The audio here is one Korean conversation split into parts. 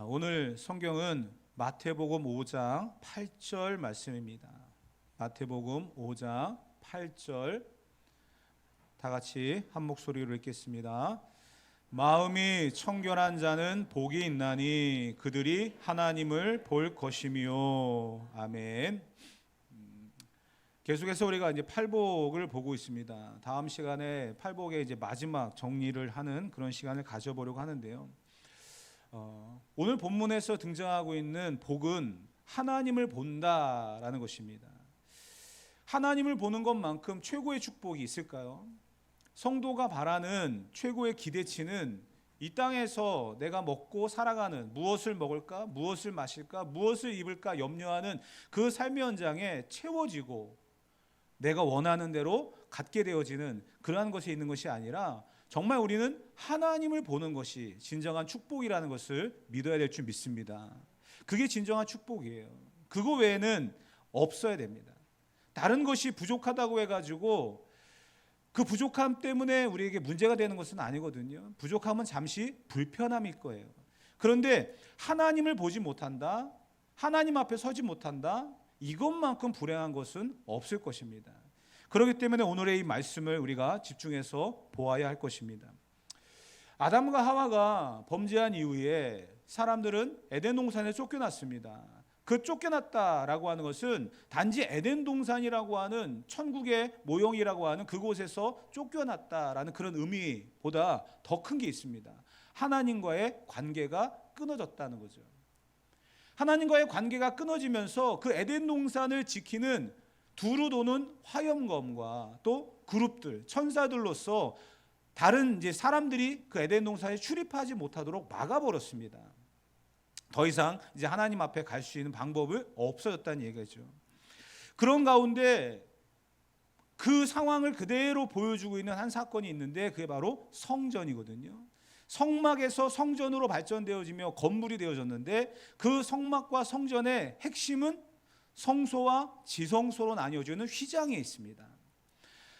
오늘 성경은 마태복음 5장 8절 말씀입니다. 마태복음 5장 8절 다 같이 한 목소리로 읽겠습니다. 마음이 청결한 자는 복이 있나니 그들이 하나님을 볼 것이며. 아멘. 계속해서 우리가 이제 팔복을 보고 있습니다. 다음 시간에 팔복의 이제 마지막 정리를 하는 그런 시간을 가져보려고 하는데요. 오늘 본문에서 등장하고 있는 복은 하나님을 본다라는 것입니다. 하나님을 보는 것만큼 최고의 축복이 있을까요? 성도가 바라는 최고의 기대치는 이 땅에서 내가 먹고 살아가는, 무엇을 먹을까, 무엇을 마실까, 무엇을 입을까 염려하는 그 삶의 현장에 채워지고 내가 원하는 대로 갖게 되어지는 그러한 것이 있는 것이 아니라 정말 우리는 하나님을 보는 것이 진정한 축복이라는 것을 믿어야 될 줄 믿습니다. 그게 진정한 축복이에요. 그거 외에는 없어야 됩니다. 다른 것이 부족하다고 해가지고 그 부족함 때문에 우리에게 문제가 되는 것은 아니거든요. 부족함은 잠시 불편함일 거예요. 그런데 하나님을 보지 못한다, 하나님 앞에 서지 못한다, 이것만큼 불행한 것은 없을 것입니다. 그렇기 때문에 오늘의 이 말씀을 우리가 집중해서 보아야 할 것입니다. 아담과 하와가 범죄한 이후에 사람들은 에덴 동산에 쫓겨났습니다. 그 쫓겨났다라고 하는 것은 단지 에덴 동산이라고 하는 천국의 모형이라고 하는 그곳에서 쫓겨났다라는 그런 의미보다 더 큰 게 있습니다. 하나님과의 관계가 끊어졌다는 거죠. 하나님과의 관계가 끊어지면서 그 에덴 동산을 지키는 두루 도는 화염검과 또 그룹들, 천사들로서 다른 이제 사람들이 그 에덴 동산에 출입하지 못하도록 막아버렸습니다. 더 이상 이제 하나님 앞에 갈 수 있는 방법이 없어졌다는 얘기죠. 그런 가운데 그 상황을 그대로 보여주고 있는 한 사건이 있는데 그게 바로 성전이거든요. 성막에서 성전으로 발전되어지며 건물이 되어졌는데 그 성막과 성전의 핵심은 성소와 지성소로 나뉘어지는 휘장에 있습니다.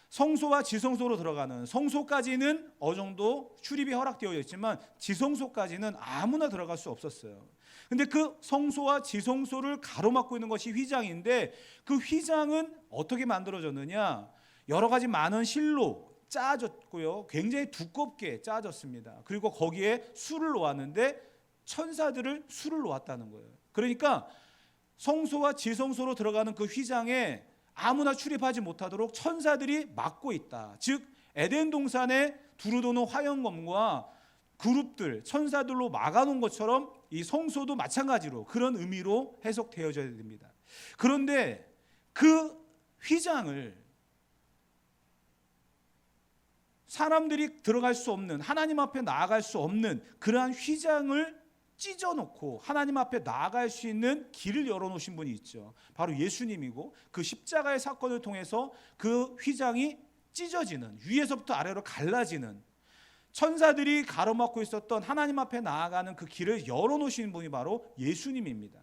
성소와 지성소로 들어가는, 성소까지는 어느 정도 출입이 허락되어 있지만 지성소까지는 아무나 들어갈 수 없었어요. 근데 그 성소와 지성소를 가로막고 있는 것이 휘장인데 그 휘장은 어떻게 만들어졌느냐? 여러 가지 많은 실로 짜졌고요. 굉장히 두껍게 짜졌습니다. 그리고 거기에 술을 놓았는데 천사들을 술을 놓았다는 거예요. 그러니까 성소와 지성소로 들어가는 그 휘장에 아무나 출입하지 못하도록 천사들이 막고 있다. 즉 에덴 동산에 두루도는 화영검과 그룹들, 천사들로 막아놓은 것처럼 이 성소도 마찬가지로 그런 의미로 해석되어져야 됩니다. 그런데 그 휘장을 사람들이 들어갈 수 없는, 하나님 앞에 나아갈 수 없는 그러한 휘장을 찢어놓고 하나님 앞에 나아갈 수 있는 길을 열어놓으신 분이 있죠. 바로 예수님이고 그 십자가의 사건을 통해서 그 휘장이 찢어지는, 위에서부터 아래로 갈라지는, 천사들이 가로막고 있었던 하나님 앞에 나아가는 그 길을 열어놓으신 분이 바로 예수님입니다.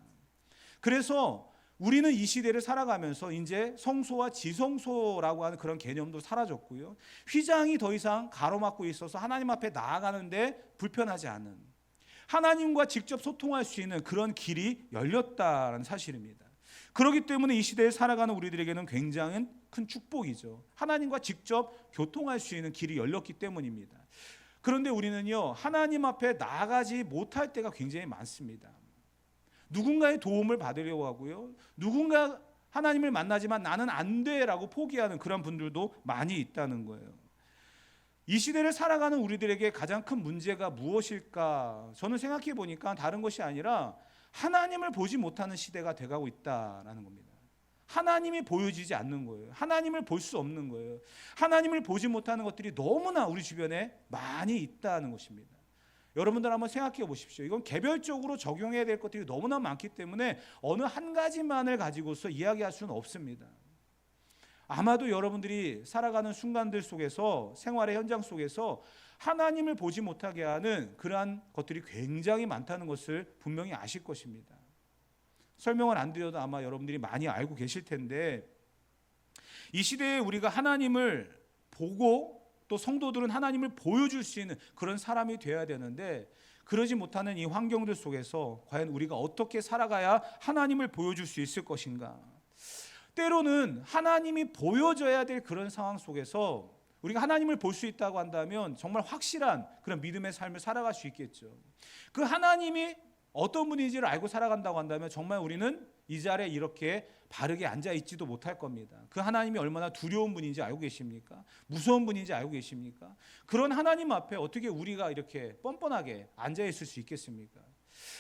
그래서 우리는 이 시대를 살아가면서 이제 성소와 지성소라고 하는 그런 개념도 사라졌고요. 휘장이 더 이상 가로막고 있어서 하나님 앞에 나아가는데 불편하지 않은, 하나님과 직접 소통할 수 있는 그런 길이 열렸다는 사실입니다. 그렇기 때문에 이 시대에 살아가는 우리들에게는 굉장히 큰 축복이죠. 하나님과 직접 교통할 수 있는 길이 열렸기 때문입니다. 그런데 우리는요, 하나님 앞에 나아가지 못할 때가 굉장히 많습니다. 누군가의 도움을 받으려고 하고요, 누군가 하나님을 만나지만 나는 안 돼라고 포기하는 그런 분들도 많이 있다는 거예요. 이 시대를 살아가는 우리들에게 가장 큰 문제가 무엇일까? 저는 생각해 보니까 다른 것이 아니라 하나님을 보지 못하는 시대가 돼가고 있다라는 겁니다. 하나님이 보여지지 않는 거예요. 하나님을 볼 수 없는 거예요. 하나님을 보지 못하는 것들이 너무나 우리 주변에 많이 있다는 것입니다. 여러분들 한번 생각해 보십시오. 이건 개별적으로 적용해야 될 것들이 너무나 많기 때문에 어느 한 가지만을 가지고서 이야기할 수는 없습니다. 아마도 여러분들이 살아가는 순간들 속에서, 생활의 현장 속에서 하나님을 보지 못하게 하는 그러한 것들이 굉장히 많다는 것을 분명히 아실 것입니다. 설명을 안 드려도 아마 여러분들이 많이 알고 계실 텐데, 이 시대에 우리가 하나님을 보고 또 성도들은 하나님을 보여줄 수 있는 그런 사람이 되어야 되는데 그러지 못하는 이 환경들 속에서 과연 우리가 어떻게 살아가야 하나님을 보여줄 수 있을 것인가? 때로는 하나님이 보여줘야 될 그런 상황 속에서 우리가 하나님을 볼 수 있다고 한다면 정말 확실한 그런 믿음의 삶을 살아갈 수 있겠죠. 그 하나님이 어떤 분인지를 알고 살아간다고 한다면 정말 우리는 이 자리에 이렇게 바르게 앉아 있지도 못할 겁니다. 그 하나님이 얼마나 두려운 분인지 알고 계십니까? 무서운 분인지 알고 계십니까? 그런 하나님 앞에 어떻게 우리가 이렇게 뻔뻔하게 앉아 있을 수 있겠습니까?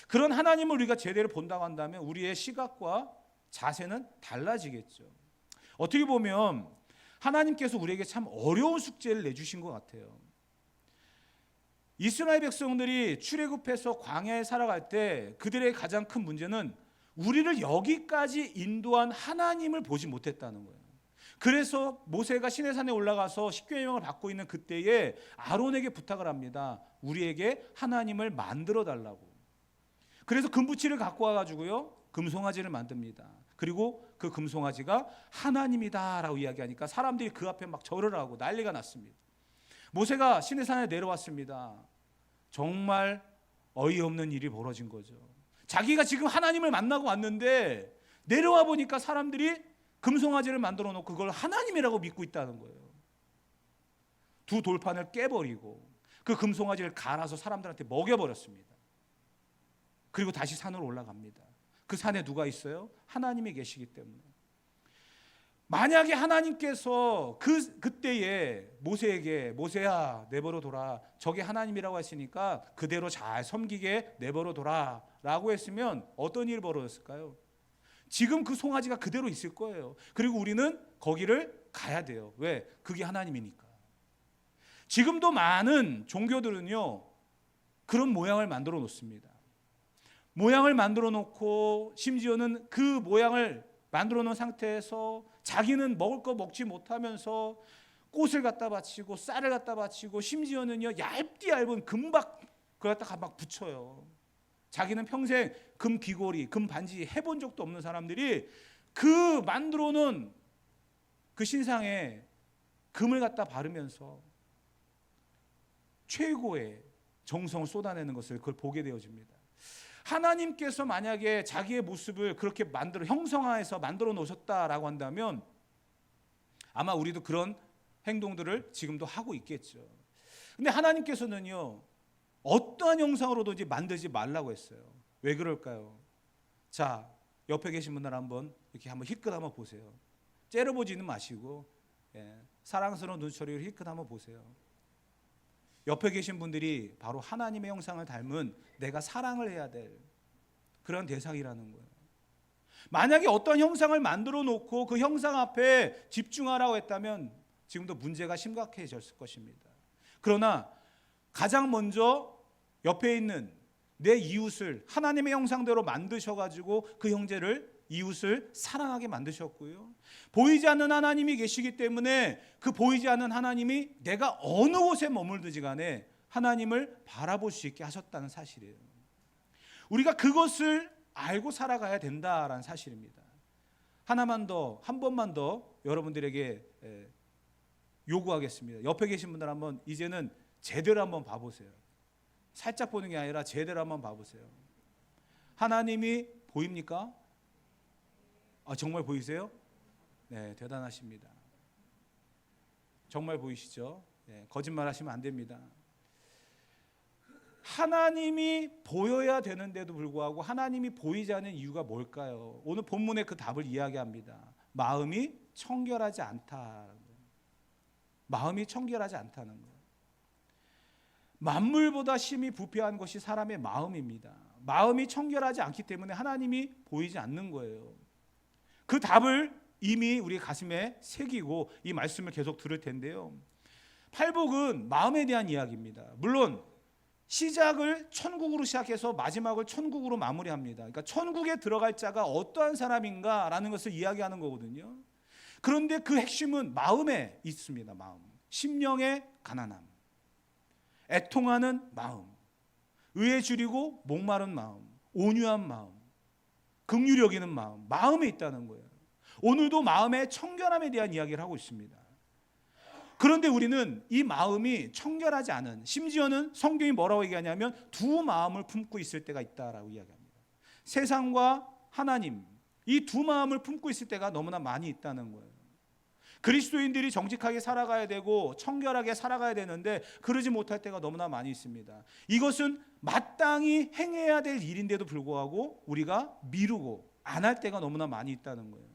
그런 하나님을 우리가 제대로 본다고 한다면 우리의 시각과 자세는 달라지겠죠. 어떻게 보면 하나님께서 우리에게 참 어려운 숙제를 내주신 것 같아요. 이스라엘 백성들이 출애굽해서 광야에 살아갈 때 그들의 가장 큰 문제는 우리를 여기까지 인도한 하나님을 보지 못했다는 거예요. 그래서 모세가 시내산에 올라가서 십계명을 받고 있는 그때에 아론에게 부탁을 합니다. 우리에게 하나님을 만들어 달라고. 그래서 금붙이를 갖고 와가지고요 금송아지를 만듭니다. 그리고 그 금송아지가 하나님이다라고 이야기하니까 사람들이 그 앞에 막 절을 하고 난리가 났습니다. 모세가 시내산에 내려왔습니다. 정말 어이없는 일이 벌어진 거죠. 자기가 지금 하나님을 만나고 왔는데 내려와 보니까 사람들이 금송아지를 만들어 놓고 그걸 하나님이라고 믿고 있다는 거예요. 두 돌판을 깨버리고 그 금송아지를 갈아서 사람들한테 먹여버렸습니다. 그리고 다시 산으로 올라갑니다. 그 산에 누가 있어요? 하나님이 계시기 때문에. 만약에 하나님께서 그때에 모세에게 모세야 내버려둬라, 저게 하나님이라고 했으니까 그대로 잘 섬기게 내버려둬라 라고 했으면 어떤 일이 벌어졌을까요? 지금 그 송아지가 그대로 있을 거예요. 그리고 우리는 거기를 가야 돼요. 왜? 그게 하나님이니까. 지금도 많은 종교들은요 그런 모양을 만들어 놓습니다. 모양을 만들어 놓고 심지어는 그 모양을 만들어 놓은 상태에서 자기는 먹을 거 먹지 못하면서 꽃을 갖다 바치고 쌀을 갖다 바치고 심지어는요 얇은 금박 그걸 갖다가 막 붙여요. 자기는 평생 금 귀걸이, 금 반지 해본 적도 없는 사람들이 그 만들어 놓은 그 신상에 금을 갖다 바르면서 최고의 정성을 쏟아내는 것을 그걸 보게 되어집니다. 하나님께서 만약에 자기의 모습을 그렇게 형성화해서 만들어 놓으셨다라고 한다면 아마 우리도 그런 행동들을 지금도 하고 있겠죠. 근데 하나님께서는요 어떠한 형상으로든지 만들지 말라고 했어요. 왜 그럴까요? 자, 옆에 계신 분들 한번 이렇게 한번 힐끗 한번 보세요. 째려보지는 마시고 사랑스러운 눈초리를 힐끗 한번 보세요. 옆에 계신 분들이 바로 하나님의 형상을 닮은 내가 사랑을 해야 될 그런 대상이라는 거예요. 만약에 어떤 형상을 만들어 놓고 그 형상 앞에 집중하라고 했다면 지금도 문제가 심각해졌을 것입니다. 그러나 가장 먼저 옆에 있는 내 이웃을 하나님의 형상대로 만드셔가지고 그 형제를 이웃을 사랑하게 만드셨고요. 보이지 않는 하나님이 계시기 때문에 그 보이지 않는 하나님이 내가 어느 곳에 머물든지 간에 하나님을 바라볼 수 있게 하셨다는 사실이에요. 우리가 그것을 알고 살아가야 된다라는 사실입니다. 하나만 더, 한 번만 더 여러분들에게 요구하겠습니다. 옆에 계신 분들 한번 이제는 제대로 한번 봐보세요. 살짝 보는 게 아니라 제대로 한번 봐보세요. 하나님이 보입니까? 정말 보이세요? 네, 대단하십니다. 정말 보이시죠? 네, 거짓말 하시면 안 됩니다. 하나님이 보여야 되는데도 불구하고 하나님이 보이지 않는 이유가 뭘까요? 오늘 본문의 그 답을 이야기합니다. 마음이 청결하지 않다. 마음이 청결하지 않다는 거예요. 만물보다 심히 부패한 것이 사람의 마음입니다. 마음이 청결하지 않기 때문에 하나님이 보이지 않는 거예요. 그 답을 이미 우리 가슴에 새기고 이 말씀을 계속 들을 텐데요. 팔복은 마음에 대한 이야기입니다. 물론 시작을 천국으로 시작해서 마지막을 천국으로 마무리합니다. 그러니까 천국에 들어갈 자가 어떠한 사람인가라는 것을 이야기하는 거거든요. 그런데 그 핵심은 마음에 있습니다. 마음. 심령의 가난함, 애통하는 마음, 의에 줄이고 목마른 마음, 온유한 마음, 긍휼히 여기는 마음, 마음에 있다는 거예요. 오늘도 마음의 청결함에 대한 이야기를 하고 있습니다. 그런데 우리는 이 마음이 청결하지 않은, 심지어는 성경이 뭐라고 얘기하냐면 두 마음을 품고 있을 때가 있다라고 이야기합니다. 세상과 하나님, 이 두 마음을 품고 있을 때가 너무나 많이 있다는 거예요. 그리스도인들이 정직하게 살아가야 되고 청결하게 살아가야 되는데 그러지 못할 때가 너무나 많이 있습니다. 이것은 마땅히 행해야 될 일인데도 불구하고 우리가 미루고 안 할 때가 너무나 많이 있다는 거예요.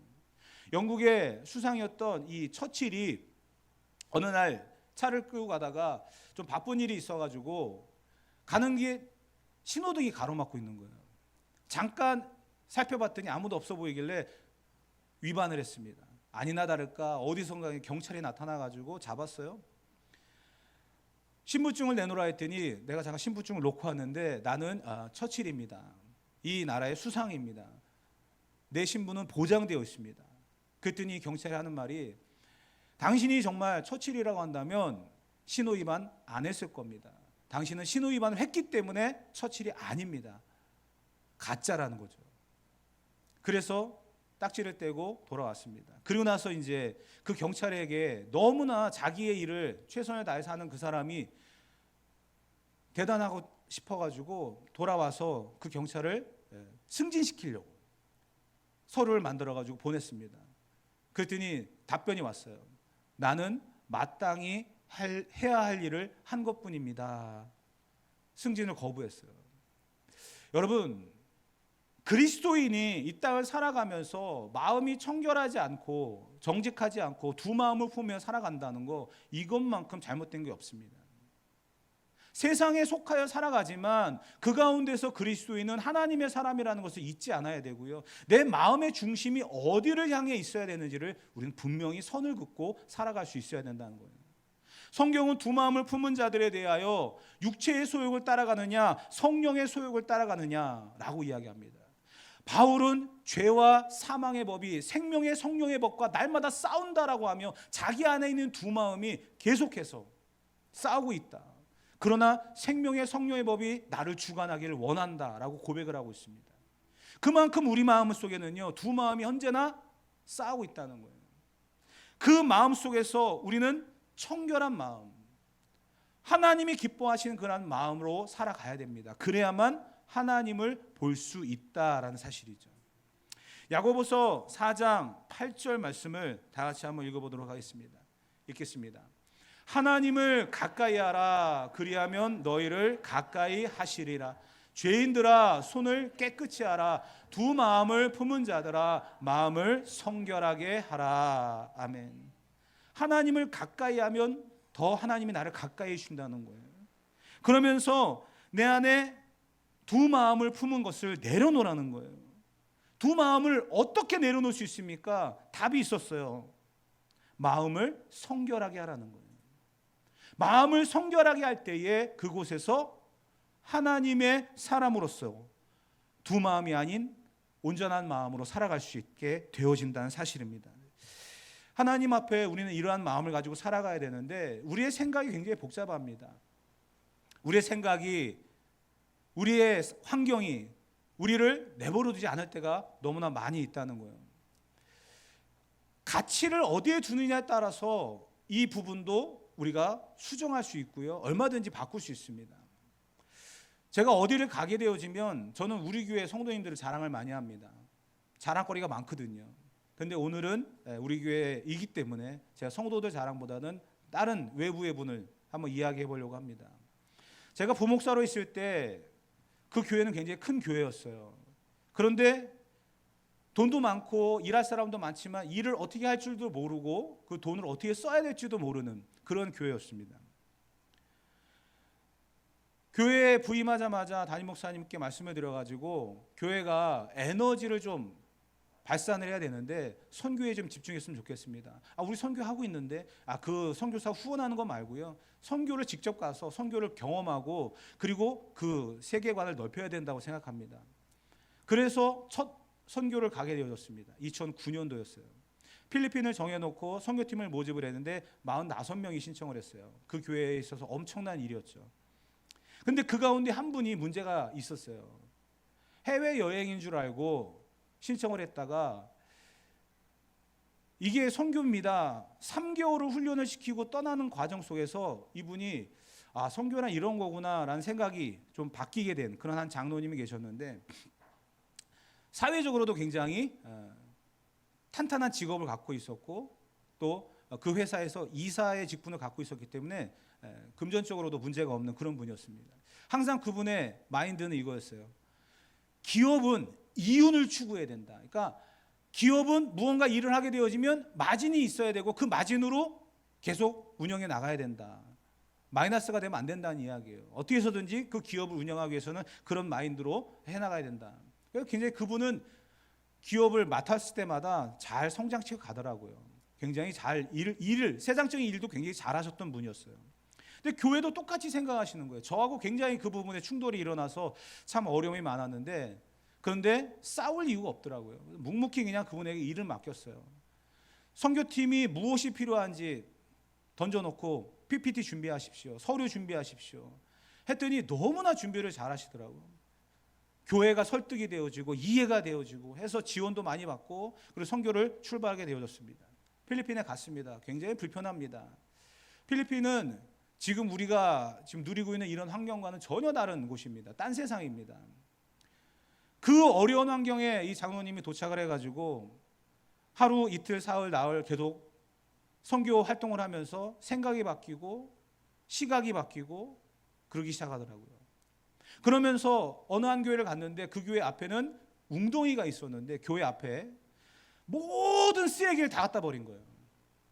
영국의 수상이었던 이 처칠이 어느 날 차를 끌고 가다가 좀 바쁜 일이 있어가지고 가는 게 신호등이 가로막고 있는 거예요. 잠깐 살펴봤더니 아무도 없어 보이길래 위반을 했습니다. 아니나 다를까 어디선가 경찰이 나타나가지고 잡았어요. 신분증을 내놓으라 했더니 내가 잠깐 신분증을 놓고 왔는데 나는 처칠입니다. 이 나라의 수상입니다. 내 신분은 보장되어 있습니다. 그랬더니 경찰이 하는 말이 당신이 정말 처칠이라고 한다면 신호위반 안 했을 겁니다. 당신은 신호위반을 했기 때문에 처칠이 아닙니다. 가짜라는 거죠. 그래서 딱지를 떼고 돌아왔습니다. 그리고 나서 이제 그 경찰에게 너무나 자기의 일을 최선을 다해서 하는 그 사람이 대단하고 싶어가지고 돌아와서 그 경찰을 승진시키려고 서류를 만들어가지고 보냈습니다. 그랬더니 답변이 왔어요. 나는 마땅히 해야 할 일을 한 것뿐입니다. 승진을 거부했어요. 여러분, 그리스도인이 이 땅을 살아가면서 마음이 청결하지 않고 정직하지 않고 두 마음을 품으며 살아간다는 거, 이것만큼 잘못된 게 없습니다. 세상에 속하여 살아가지만 그 가운데서 그리스도인은 하나님의 사람이라는 것을 잊지 않아야 되고요. 내 마음의 중심이 어디를 향해 있어야 되는지를 우리는 분명히 선을 긋고 살아갈 수 있어야 된다는 거예요. 성경은 두 마음을 품은 자들에 대하여 육체의 소욕을 따라가느냐 성령의 소욕을 따라가느냐라고 이야기합니다. 바울은 죄와 사망의 법이 생명의 성령의 법과 날마다 싸운다라고 하며 자기 안에 있는 두 마음이 계속해서 싸우고 있다. 그러나 생명의 성령의 법이 나를 주관하기를 원한다라고 고백을 하고 있습니다. 그만큼 우리 마음 속에는요, 두 마음이 언제나 싸우고 있다는 거예요. 그 마음 속에서 우리는 청결한 마음, 하나님이 기뻐하시는 그런 마음으로 살아가야 됩니다. 그래야만 하나님을 볼 수 있다라는 사실이죠. 야고보서 4장 8절 말씀을 다 같이 한번 읽어보도록 하겠습니다. 읽겠습니다. 하나님을 가까이 하라. 그리하면 너희를 가까이 하시리라. 죄인들아 손을 깨끗이 하라. 두 마음을 품은 자들아 마음을 성결하게 하라. 아멘. 하나님을 가까이 하면 더 하나님이 나를 가까이 해준다는 거예요. 그러면서 내 안에 두 마음을 품은 것을 내려놓으라는 거예요. 두 마음을 어떻게 내려놓을 수 있습니까? 답이 있었어요. 마음을 성결하게 하라는 거예요. 마음을 성결하게 할 때에 그곳에서 하나님의 사람으로서 두 마음이 아닌 온전한 마음으로 살아갈 수 있게 되어진다는 사실입니다. 하나님 앞에 우리는 이러한 마음을 가지고 살아가야 되는데 우리의 생각이 굉장히 복잡합니다. 우리의 생각이, 우리의 환경이 우리를 내버려두지 않을 때가 너무나 많이 있다는 거예요. 가치를 어디에 두느냐에 따라서 이 부분도 우리가 수정할 수 있고요. 얼마든지 바꿀 수 있습니다. 제가 어디를 가게 되어지면 저는 우리 교회 성도님들을 자랑을 많이 합니다. 자랑거리가 많거든요. 그런데 오늘은 우리 교회이기 때문에 제가 성도들 자랑보다는 다른 외부의 분을 한번 이야기해 보려고 합니다. 제가 부목사로 있을 때 그 교회는 굉장히 큰 교회였어요. 그런데 돈도 많고 일할 사람도 많지만 일을 어떻게 할 줄도 모르고 그 돈을 어떻게 써야 될지도 모르는 그런 교회였습니다. 교회에 부임하자마자 담임 목사님께 말씀을 드려가지고 교회가 에너지를 좀 발산을 해야 되는데 선교에 좀 집중했으면 좋겠습니다. 우리 선교하고 있는데 그 선교사 후원하는 거 말고요. 선교를 직접 가서 선교를 경험하고 그리고 그 세계관을 넓혀야 된다고 생각합니다. 그래서 첫 선교를 가게 되어졌습니다. 2009년도였어요. 필리핀을 정해놓고 선교팀을 모집을 했는데 45명이 신청을 했어요. 그 교회에 있어서 엄청난 일이었죠. 그런데 그 가운데 한 분이 문제가 있었어요. 해외여행인 줄 알고 신청을 했다가 이게 선교입니다. 3개월을 훈련을 시키고 떠나는 과정 속에서 이분이 선교란 이런 거구나라는 생각이 좀 바뀌게 된 그런 한 장로님이 계셨는데, 사회적으로도 굉장히 탄탄한 직업을 갖고 있었고 또 그 회사에서 이사의 직분을 갖고 있었기 때문에 금전적으로도 문제가 없는 그런 분이었습니다. 항상 그분의 마인드는 이거였어요. 기업은 이윤을 추구해야 된다. 그러니까 기업은 무언가 일을 하게 되어지면 마진이 있어야 되고 그 마진으로 계속 운영해 나가야 된다. 마이너스가 되면 안 된다는 이야기예요. 어떻게 해서든지 그 기업을 운영하기 위해서는 그런 마인드로 해나가야 된다. 그래서 굉장히 그분은 기업을 맡았을 때마다 잘 성장치고 가더라고요. 굉장히 잘 일을 세상적인 일도 굉장히 잘하셨던 분이었어요. 근데 교회도 똑같이 생각하시는 거예요. 저하고 굉장히 그 부분에 충돌이 일어나서 참 어려움이 많았는데, 그런데 싸울 이유가 없더라고요. 묵묵히 그냥 그분에게 일을 맡겼어요. 선교팀이 무엇이 필요한지 던져놓고 PPT 준비하십시오, 서류 준비하십시오 했더니 너무나 준비를 잘 하시더라고요. 교회가 설득이 되어지고 이해가 되어지고 해서 지원도 많이 받고, 그리고 선교를 출발하게 되어졌습니다. 필리핀에 갔습니다. 굉장히 불편합니다. 필리핀은 지금 우리가 지금 누리고 있는 이런 환경과는 전혀 다른 곳입니다. 딴 세상입니다. 그 어려운 환경에 이 장로님이 도착을 해가지고 하루 이틀 사흘 나흘 계속 선교 활동을 하면서 생각이 바뀌고 시각이 바뀌고 그러기 시작하더라고요. 그러면서 어느 한 교회를 갔는데 그 교회 앞에는 웅덩이가 있었는데 교회 앞에 모든 쓰레기를 다 갖다 버린 거예요.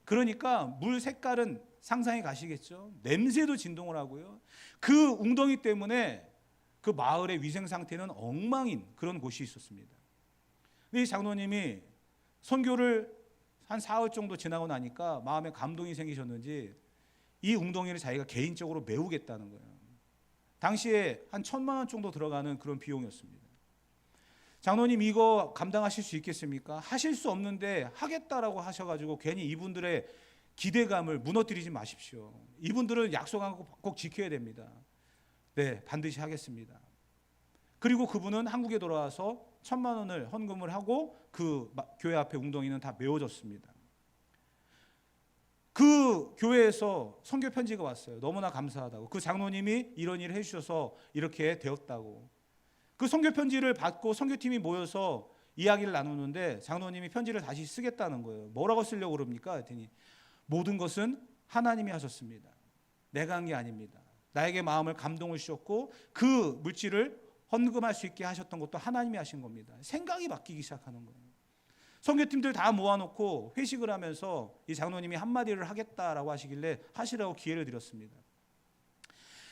그러니까 물 색깔은 상상이 가시겠죠. 냄새도 진동을 하고요. 그 웅덩이 때문에 그 마을의 위생 상태는 엉망인 그런 곳이 있었습니다. 근데 이 장로님이 선교를 한 사흘 정도 지나고 나니까 마음에 감동이 생기셨는지 이 웅덩이를 자기가 개인적으로 메우겠다는 거예요. 당시에 한 1,000만 원 정도 들어가는 그런 비용이었습니다. 장로님 이거 감당하실 수 있겠습니까? 하실 수 없는데 하겠다라고 하셔가지고 괜히 이분들의 기대감을 무너뜨리지 마십시오. 이분들은 약속한 거 꼭 지켜야 됩니다. 네, 반드시 하겠습니다. 그리고 그분은 한국에 돌아와서 1,000만 원을 헌금을 하고 그 교회 앞에 웅덩이는 다 메워졌습니다. 그 교회에서 선교 편지가 왔어요. 너무나 감사하다고. 그 장로님이 이런 일을 해주셔서 이렇게 되었다고. 그 선교 편지를 받고 선교팀이 모여서 이야기를 나누는데 장로님이 편지를 다시 쓰겠다는 거예요. 뭐라고 쓰려고 그럽니까? 했더니 모든 것은 하나님이 하셨습니다. 내가 한 게 아닙니다. 나에게 마음을 감동을 주셨고 그 물질을 헌금할 수 있게 하셨던 것도 하나님이 하신 겁니다. 생각이 바뀌기 시작하는 거예요. 선교팀들 다 모아놓고 회식을 하면서 이 장로님이 한마디를 하겠다라고 하시길래 하시라고 기회를 드렸습니다.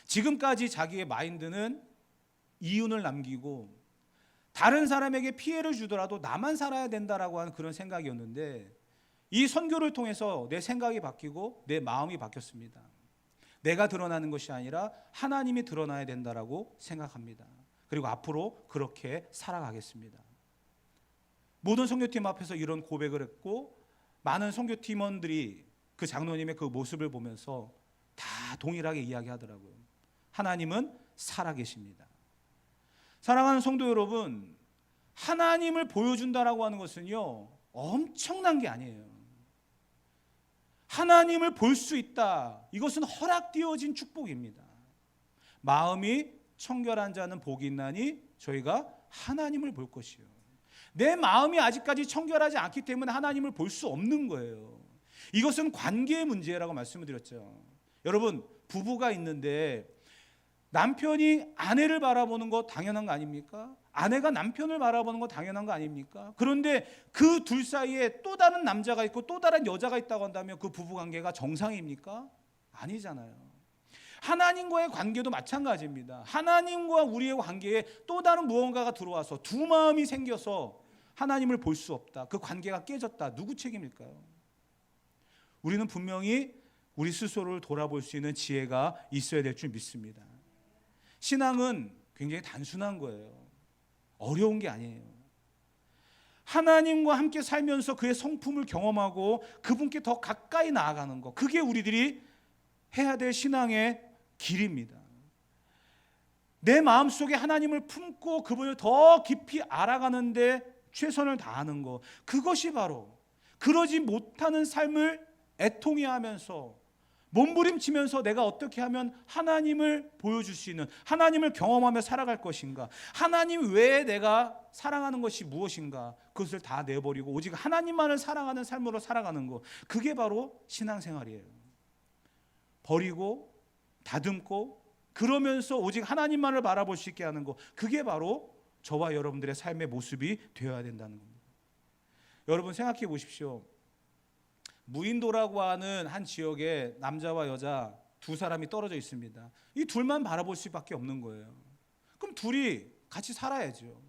지금까지 자기의 마인드는 이윤을 남기고 다른 사람에게 피해를 주더라도 나만 살아야 된다라고 하는 그런 생각이었는데, 이 선교를 통해서 내 생각이 바뀌고 내 마음이 바뀌었습니다. 내가 드러나는 것이 아니라 하나님이 드러나야 된다라고 생각합니다. 그리고 앞으로 그렇게 살아가겠습니다. 모든 선교팀 앞에서 이런 고백을 했고 많은 선교팀원들이 그 장로님의 그 모습을 보면서 다 동일하게 이야기하더라고요. 하나님은 살아계십니다. 사랑하는 성도 여러분, 하나님을 보여준다라고 하는 것은요 엄청난 게 아니에요. 하나님을 볼 수 있다, 이것은 허락되어진 축복입니다. 마음이 청결한 자는 복이 있나니 저희가 하나님을 볼 것이요. 내 마음이 아직까지 청결하지 않기 때문에 하나님을 볼 수 없는 거예요. 이것은 관계의 문제라고 말씀을 드렸죠. 여러분, 부부가 있는데 남편이 아내를 바라보는 거 당연한 거 아닙니까? 아내가 남편을 바라보는 거 당연한 거 아닙니까? 그런데 그 둘 사이에 또 다른 남자가 있고 또 다른 여자가 있다고 한다면 그 부부관계가 정상입니까? 아니잖아요. 하나님과의 관계도 마찬가지입니다. 하나님과 우리의 관계에 또 다른 무언가가 들어와서 두 마음이 생겨서 하나님을 볼 수 없다, 그 관계가 깨졌다. 누구 책임일까요? 우리는 분명히 우리 스스로를 돌아볼 수 있는 지혜가 있어야 될 줄 믿습니다. 신앙은 굉장히 단순한 거예요. 어려운 게 아니에요. 하나님과 함께 살면서 그의 성품을 경험하고 그분께 더 가까이 나아가는 것, 그게 우리들이 해야 될 신앙의 길입니다. 내 마음속에 하나님을 품고 그분을 더 깊이 알아가는데 최선을 다하는 것, 그것이 바로 그러지 못하는 삶을 애통해하면서 몸부림치면서 내가 어떻게 하면 하나님을 보여줄 수 있는, 하나님을 경험하며 살아갈 것인가, 하나님 외에 내가 사랑하는 것이 무엇인가, 그것을 다 내버리고 오직 하나님만을 사랑하는 삶으로 살아가는 것, 그게 바로 신앙생활이에요. 버리고 다듬고 그러면서 오직 하나님만을 바라볼 수 있게 하는 것, 그게 바로 저와 여러분들의 삶의 모습이 되어야 된다는 겁니다. 여러분 생각해 보십시오. 무인도라고 하는 한 지역에 남자와 여자 두 사람이 떨어져 있습니다. 이 둘만 바라볼 수밖에 없는 거예요. 그럼 둘이 같이 살아야죠.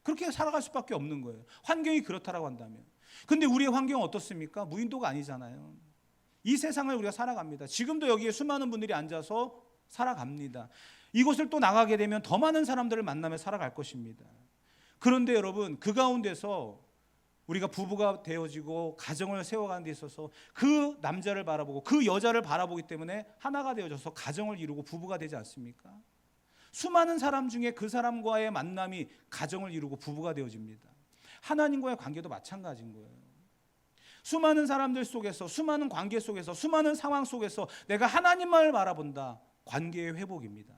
그렇게 살아갈 수밖에 없는 거예요. 환경이 그렇다라고 한다면. 근데 우리의 환경은 어떻습니까? 무인도가 아니잖아요. 이 세상을 우리가 살아갑니다. 지금도 여기에 수많은 분들이 앉아서 살아갑니다. 이곳을 또 나가게 되면 더 많은 사람들을 만나며 살아갈 것입니다. 그런데 여러분, 그 가운데서 우리가 부부가 되어지고 가정을 세워가는 데 있어서 그 남자를 바라보고 그 여자를 바라보기 때문에 하나가 되어져서 가정을 이루고 부부가 되지 않습니까? 수많은 사람 중에 그 사람과의 만남이 가정을 이루고 부부가 되어집니다. 하나님과의 관계도 마찬가지인 거예요. 수많은 사람들 속에서, 수많은 관계 속에서, 수많은 상황 속에서 내가 하나님만을 바라본다. 관계의 회복입니다.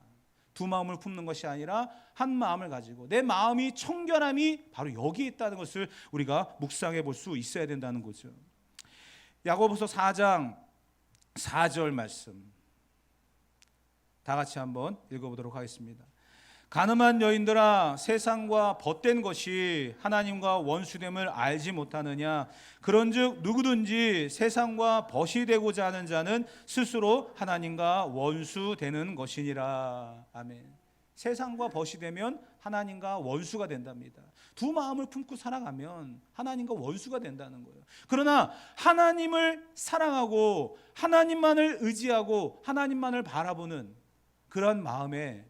두 마음을 품는 것이 아니라 한 마음을 가지고 내 마음이 청결함이 바로 여기에 있다는 것을 우리가 묵상해 볼 수 있어야 된다는 거죠. 야고보서 4장 4절 말씀 다 같이 한번 읽어보도록 하겠습니다. 가늠한 여인들아, 세상과 벗된 것이 하나님과 원수됨을 알지 못하느냐? 그런즉 누구든지 세상과 벗이 되고자 하는 자는 스스로 하나님과 원수되는 것이니라. 아멘. 세상과 벗이 되면 하나님과 원수가 된답니다. 두 마음을 품고 살아가면 하나님과 원수가 된다는 거예요. 그러나 하나님을 사랑하고 하나님만을 의지하고 하나님만을 바라보는 그런 마음에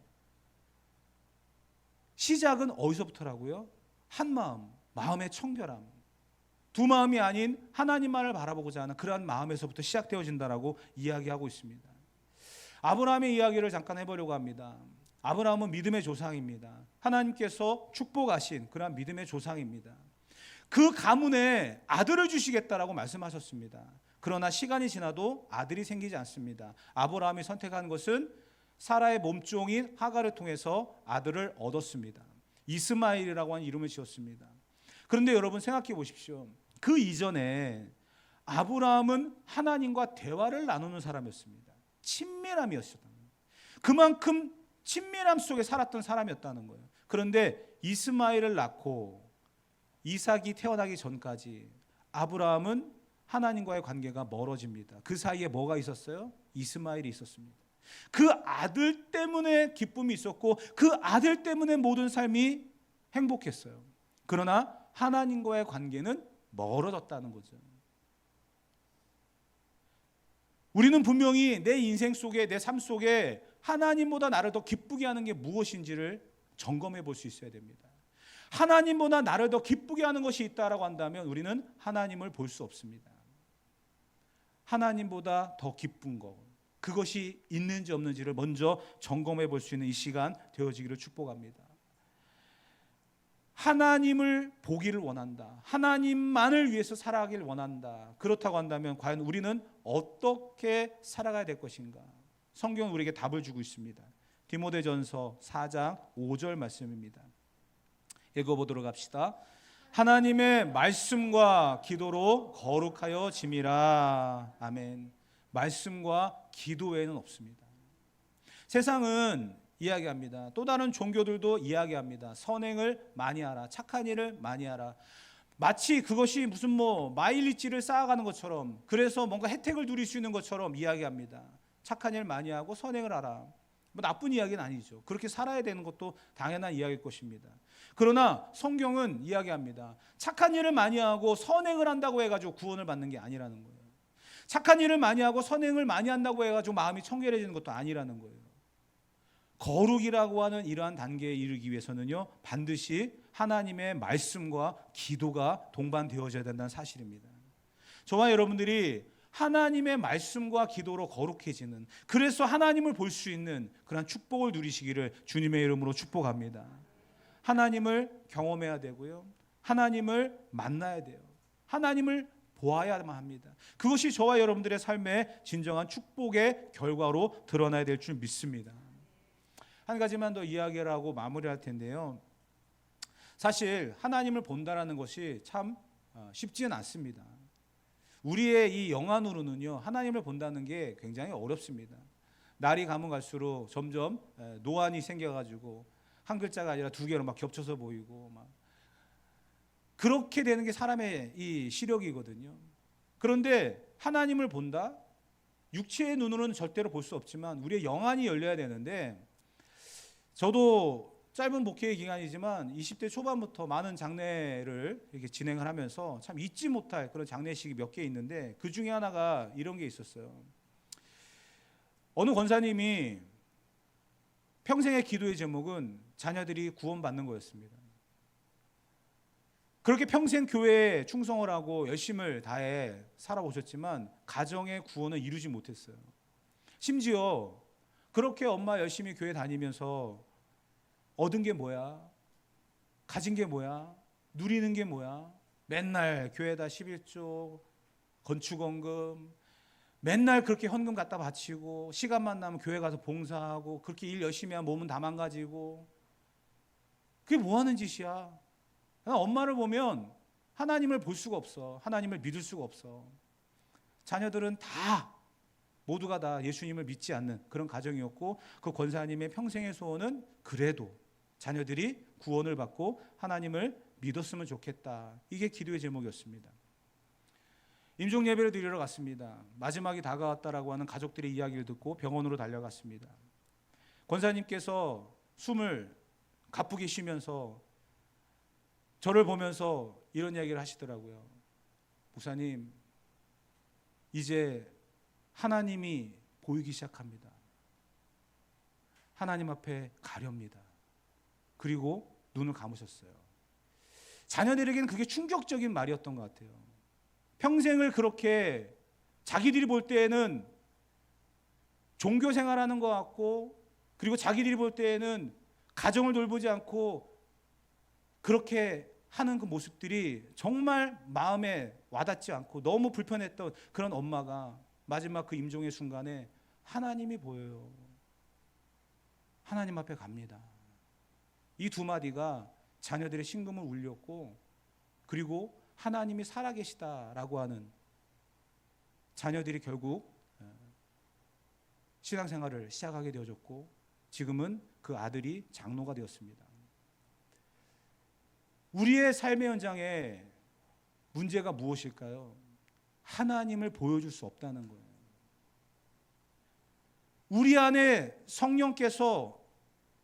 시작은 어디서부터라고요? 한 마음, 마음의 청결함. 두 마음이 아닌 하나님만을 바라보고자 하는 그러한 마음에서부터 시작되어진다라고 이야기하고 있습니다. 아브라함의 이야기를 잠깐 해보려고 합니다. 아브라함은 믿음의 조상입니다. 하나님께서 축복하신 그러한 믿음의 조상입니다. 그 가문에 아들을 주시겠다라고 말씀하셨습니다. 그러나 시간이 지나도 아들이 생기지 않습니다. 아브라함이 선택한 것은 사라의 몸종인 하갈을 통해서 아들을 얻었습니다. 이스마엘이라고 하는 이름을 지었습니다. 그런데 여러분 생각해 보십시오. 그 이전에 아브라함은 하나님과 대화를 나누는 사람이었습니다. 친밀함이었어요. 그만큼 친밀함 속에 살았던 사람이었다는 거예요. 그런데 이스마엘을 낳고 이삭이 태어나기 전까지 아브라함은 하나님과의 관계가 멀어집니다. 그 사이에 뭐가 있었어요? 이스마엘이 있었습니다. 그 아들 때문에 기쁨이 있었고 그 아들 때문에 모든 삶이 행복했어요. 그러나 하나님과의 관계는 멀어졌다는 거죠. 우리는 분명히 내 인생 속에, 내 삶 속에 하나님보다 나를 더 기쁘게 하는 게 무엇인지를 점검해 볼 수 있어야 됩니다. 하나님보다 나를 더 기쁘게 하는 것이 있다라고 한다면 우리는 하나님을 볼 수 없습니다. 하나님보다 더 기쁜 것, 그것이 있는지 없는지를 먼저 점검해 볼 수 있는 이 시간 되어지기를 축복합니다. 하나님을 보기를 원한다. 하나님만을 위해서 살아가기를 원한다. 그렇다고 한다면 과연 우리는 어떻게 살아가야 될 것인가? 성경은 우리에게 답을 주고 있습니다. 디모데전서 4장 5절 말씀입니다. 읽어보도록 합시다. 하나님의 말씀과 기도로 거룩하여 짐이라. 아멘. 말씀과 기도 외에는 없습니다. 세상은 이야기합니다. 또 다른 종교들도 이야기합니다. 선행을 많이 하라. 착한 일을 많이 하라. 마치 그것이 무슨 마일리지를 쌓아가는 것처럼, 그래서 뭔가 혜택을 누릴 수 있는 것처럼 이야기합니다. 착한 일 많이 하고 선행을 하라. 나쁜 이야기는 아니죠. 그렇게 살아야 되는 것도 당연한 이야기일 것입니다. 그러나 성경은 이야기합니다. 착한 일을 많이 하고 선행을 한다고 해가지고 구원을 받는 게 아니라는 거예요. 착한 일을 많이 하고 선행을 많이 한다고 해가지고 마음이 청결해지는 것도 아니라는 거예요. 거룩이라고 하는 이러한 단계에 이르기 위해서는요, 반드시 하나님의 말씀과 기도가 동반되어져야 된다는 사실입니다. 저와 여러분들이 하나님의 말씀과 기도로 거룩해지는, 그래서 하나님을 볼 수 있는 그런 축복을 누리시기를 주님의 이름으로 축복합니다. 하나님을 경험해야 되고요, 하나님을 만나야 돼요. 하나님을 보아야만 합니다. 그것이 저와 여러분들의 삶의 진정한 축복의 결과로 드러나야 될 줄 믿습니다. 한 가지만 더 이야기를 하고 마무리할 텐데요. 사실 하나님을 본다라는 것이 참 쉽지는 않습니다. 우리의 이 영안으로는요, 하나님을 본다는 게 굉장히 어렵습니다. 날이 가면 갈수록 점점 노안이 생겨가지고 한 글자가 아니라 두 개로 막 겹쳐서 보이고 막 그렇게 되는 게 사람의 이 시력이거든요. 그런데 하나님을 본다? 육체의 눈으로는 절대로 볼 수 없지만 우리의 영안이 열려야 되는데, 저도 짧은 목회의 기간이지만 20대 초반부터 많은 장례를 이렇게 진행을 하면서 참 잊지 못할 그런 장례식이 몇 개 있는데, 그 중에 하나가 이런 게 있었어요. 어느 권사님이 평생의 기도의 제목은 자녀들이 구원받는 거였습니다. 그렇게 평생 교회에 충성을 하고 열심을 다해 살아오셨지만 가정의 구원을 이루지 못했어요. 심지어 그렇게 엄마 열심히 교회 다니면서 얻은 게 뭐야? 가진 게 뭐야? 누리는 게 뭐야? 맨날 교회에다 11조, 건축원금, 맨날 그렇게 헌금 갖다 바치고 시간만 나면 교회 가서 봉사하고 그렇게 일 열심히 하면 몸은 다 망가지고, 그게 뭐 하는 짓이야? 엄마를 보면 하나님을 볼 수가 없어. 하나님을 믿을 수가 없어. 자녀들은 다 모두가 다 예수님을 믿지 않는 그런 가정이었고, 그 권사님의 평생의 소원은 그래도 자녀들이 구원을 받고 하나님을 믿었으면 좋겠다. 이게 기도의 제목이었습니다. 임종 예배를 드리러 갔습니다. 마지막이 다가왔다라고 하는 가족들의 이야기를 듣고 병원으로 달려갔습니다. 권사님께서 숨을 가쁘게 쉬면서 저를 보면서 이런 이야기를 하시더라고요. 목사님, 이제 하나님이 보이기 시작합니다. 하나님 앞에 가렵니다. 그리고 눈을 감으셨어요. 자녀들에게는 그게 충격적인 말이었던 것 같아요. 평생을 그렇게 자기들이 볼 때에는 종교 생활하는 것 같고, 그리고 자기들이 볼 때에는 가정을 돌보지 않고 그렇게 하는 그 모습들이 정말 마음에 와닿지 않고 너무 불편했던 그런 엄마가 마지막 그 임종의 순간에 하나님이 보여요. 하나님 앞에 갑니다. 이 두 마디가 자녀들의 심금을 울렸고, 그리고 하나님이 살아계시다라고 하는, 자녀들이 결국 신앙생활을 시작하게 되어졌고, 지금은 그 아들이 장로가 되었습니다. 우리의 삶의 현장에 문제가 무엇일까요? 하나님을 보여줄 수 없다는 거예요. 우리 안에 성령께서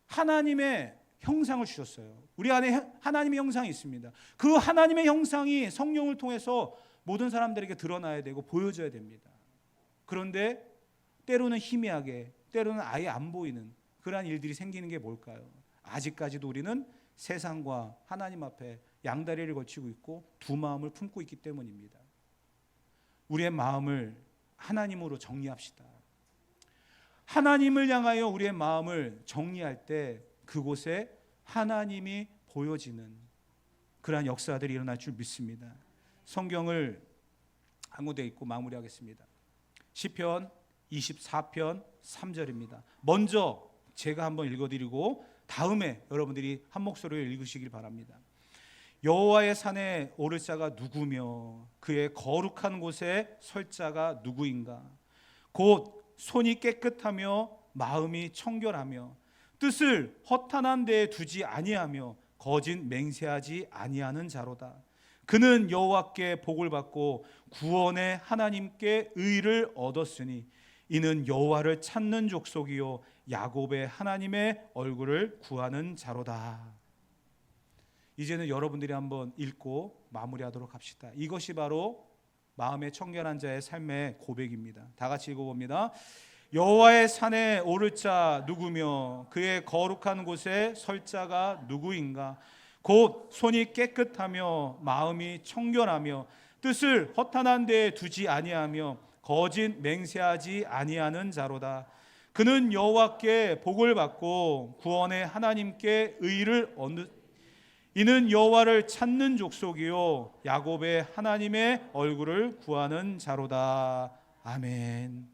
하나님의 형상을 주셨어요. 우리 안에 하나님의 형상이 있습니다. 그 하나님의 형상이 성령을 통해서 모든 사람들에게 드러나야 되고 보여져야 됩니다. 그런데 때로는 희미하게, 때로는 아예 안 보이는 그러한 일들이 생기는 게 뭘까요? 아직까지도 우리는 세상과 하나님 앞에 양다리를 걸치고 있고 두 마음을 품고 있기 때문입니다. 우리의 마음을 하나님으로 정리합시다. 하나님을 향하여 우리의 마음을 정리할 때 그곳에 하나님이 보여지는 그러한 역사들이 일어날 줄 믿습니다. 성경을 한 군데 읽고 마무리하겠습니다. 시편 24편 3절입니다. 먼저 제가 한번 읽어드리고 다음에 여러분들이 한 목소리로 읽으시길 바랍니다. 여호와의 산에 오를 자가 누구며 그의 거룩한 곳에 설 자가 누구인가? 곧 손이 깨끗하며 마음이 청결하며 뜻을 허탄한 데에 두지 아니하며 거짓 맹세하지 아니하는 자로다. 그는 여호와께 복을 받고 구원의 하나님께 의를 얻었으니 이는 여호와를 찾는 족속이요 야곱의 하나님의 얼굴을 구하는 자로다. 이제는 여러분들이 한번 읽고 마무리하도록 합시다. 이것이 바로 마음의 청결한 자의 삶의 고백입니다. 다 같이 읽어봅니다. 여호와의 산에 오를 자 누구며 그의 거룩한 곳에 설 자가 누구인가? 곧 손이 깨끗하며 마음이 청결하며 뜻을 허탄한 데에 두지 아니하며 거짓 맹세하지 아니하는 자로다. 그는 여호와께 복을 받고 구원의 하나님께 의를 얻는 이는 여호와를 찾는 족속이요 야곱의 하나님의 얼굴을 구하는 자로다. 아멘.